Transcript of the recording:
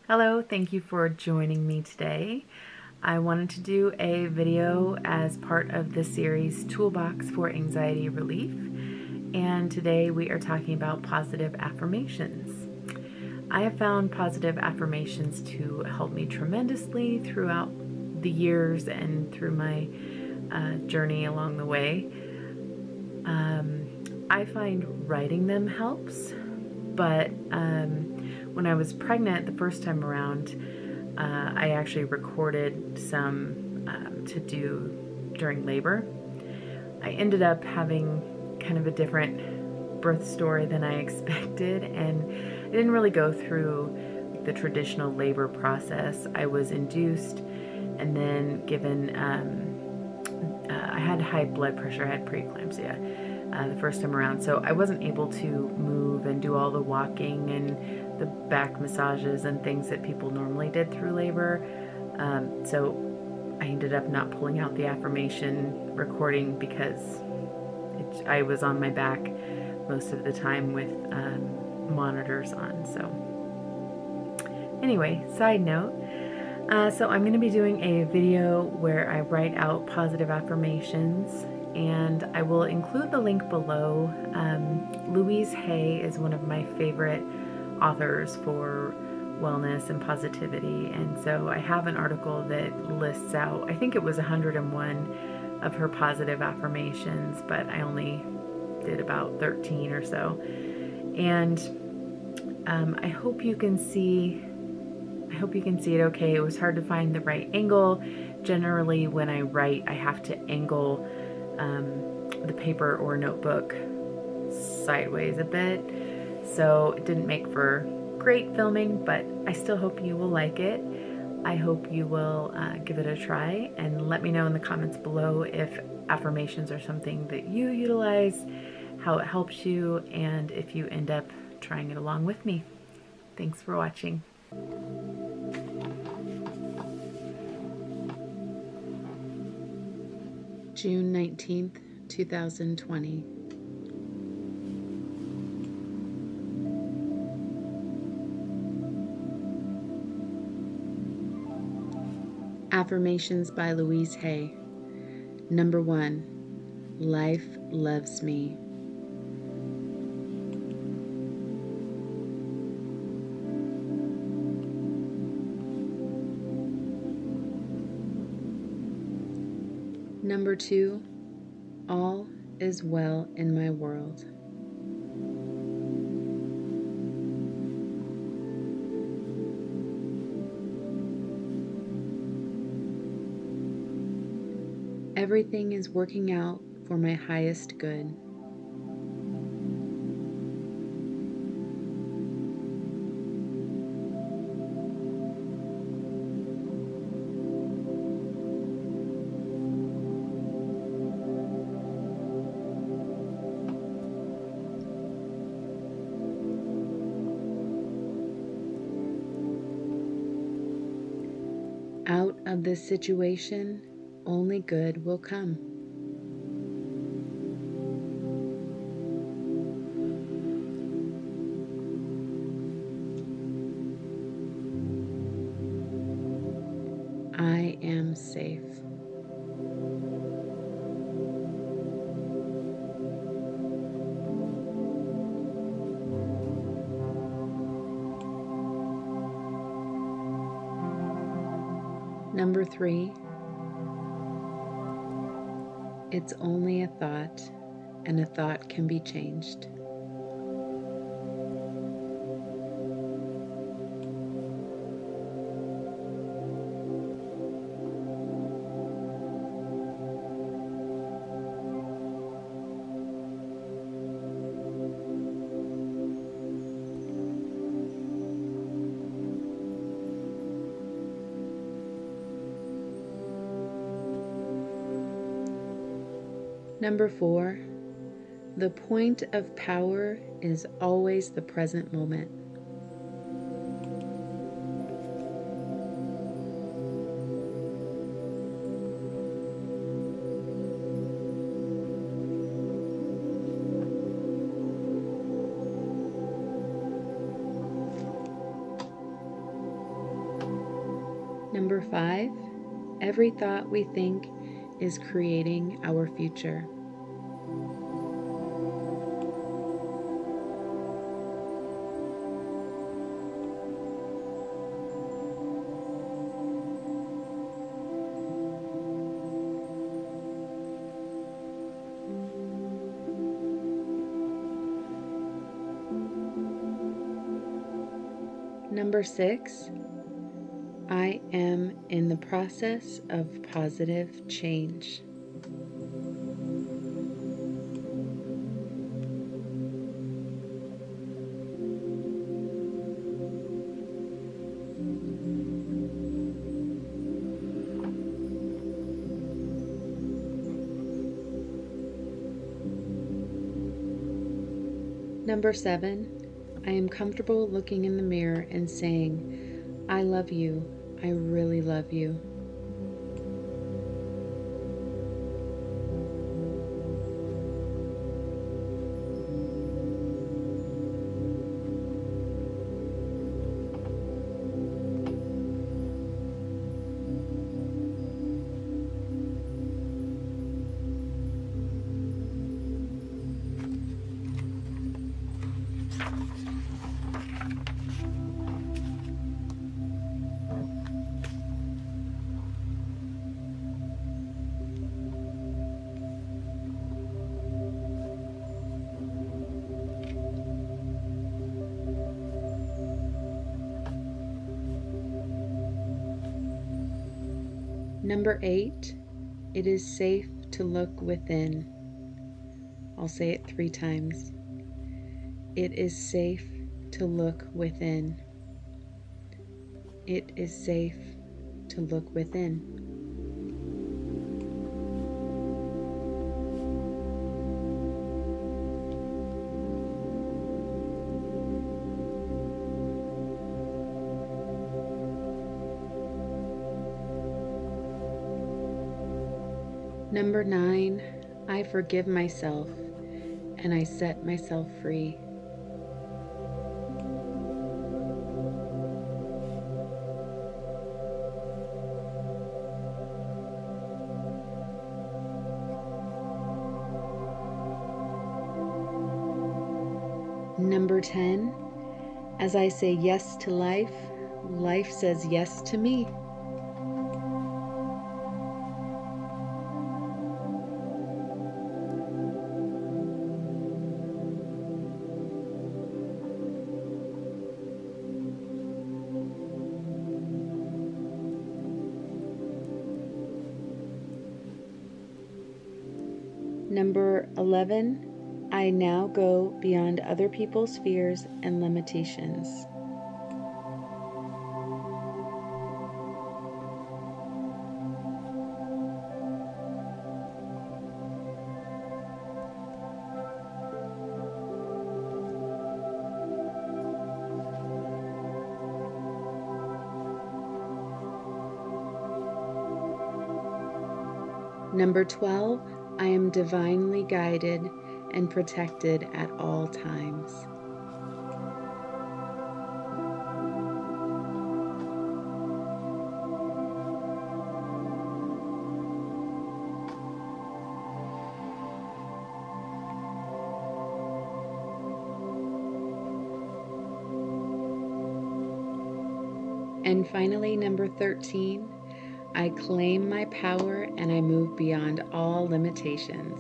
Hello, thank you for joining me today. I wanted to do a video as part of the series Toolbox for Anxiety Relief, and today we are talking about positive affirmations. I have found positive affirmations to help me tremendously throughout the years and through my journey along the way. I find writing them helps, but when I was pregnant the first time around, I actually recorded some to do during labor. I ended up having kind of a different birth story than I expected, and I didn't really go through the traditional labor process. I was induced and then given, I had high blood pressure, I had preeclampsia the first time around, so I wasn't able to move and do all the walking and the back massages and things that people normally did through labor. So I ended up not pulling out the affirmation recording because I was on my back most of the time with monitors on. So anyway, side note, so I'm going to be doing a video where I write out positive affirmations, and I will include the link below. Louise Hay is one of my favorite authors for wellness and positivity, and so I have an article that lists out, I think it was 101 of her positive affirmations, but I only did about 13 or so. And I hope you can see it okay. It was hard to find the right angle. Generally, when I write, I have to angle the paper or notebook sideways a bit, so it didn't make for great filming, but I still hope you will like it. I hope you will give it a try, and let me know in the comments below if affirmations are something that you utilize, how it helps you, and if you end up trying it along with me. Thanks for watching. June 19th, 2020. Affirmations by Louise Hay. Number 1, life loves me. Number 2, all is well in my world. Everything is working out for my highest good. Out of this situation, only good will come. I am safe. Number 3, it's only a thought, and a thought can be changed. Number 4, the point of power is always the present moment. Number 5, every thought we think is creating our future. Number 6, I am in the process of positive change. Number 7, I am comfortable looking in the mirror and saying, I love you. I really love you. Number 8, it is safe to look within. I'll say it 3 times. It is safe to look within. It is safe to look within. Number 9, I forgive myself and I set myself free. Number 10, as I say yes to life, life says yes to me. Number 11, I now go beyond other people's fears and limitations. Number 12, I am divinely guided and protected at all times. And finally, number 13, I claim my power and I move beyond all limitations.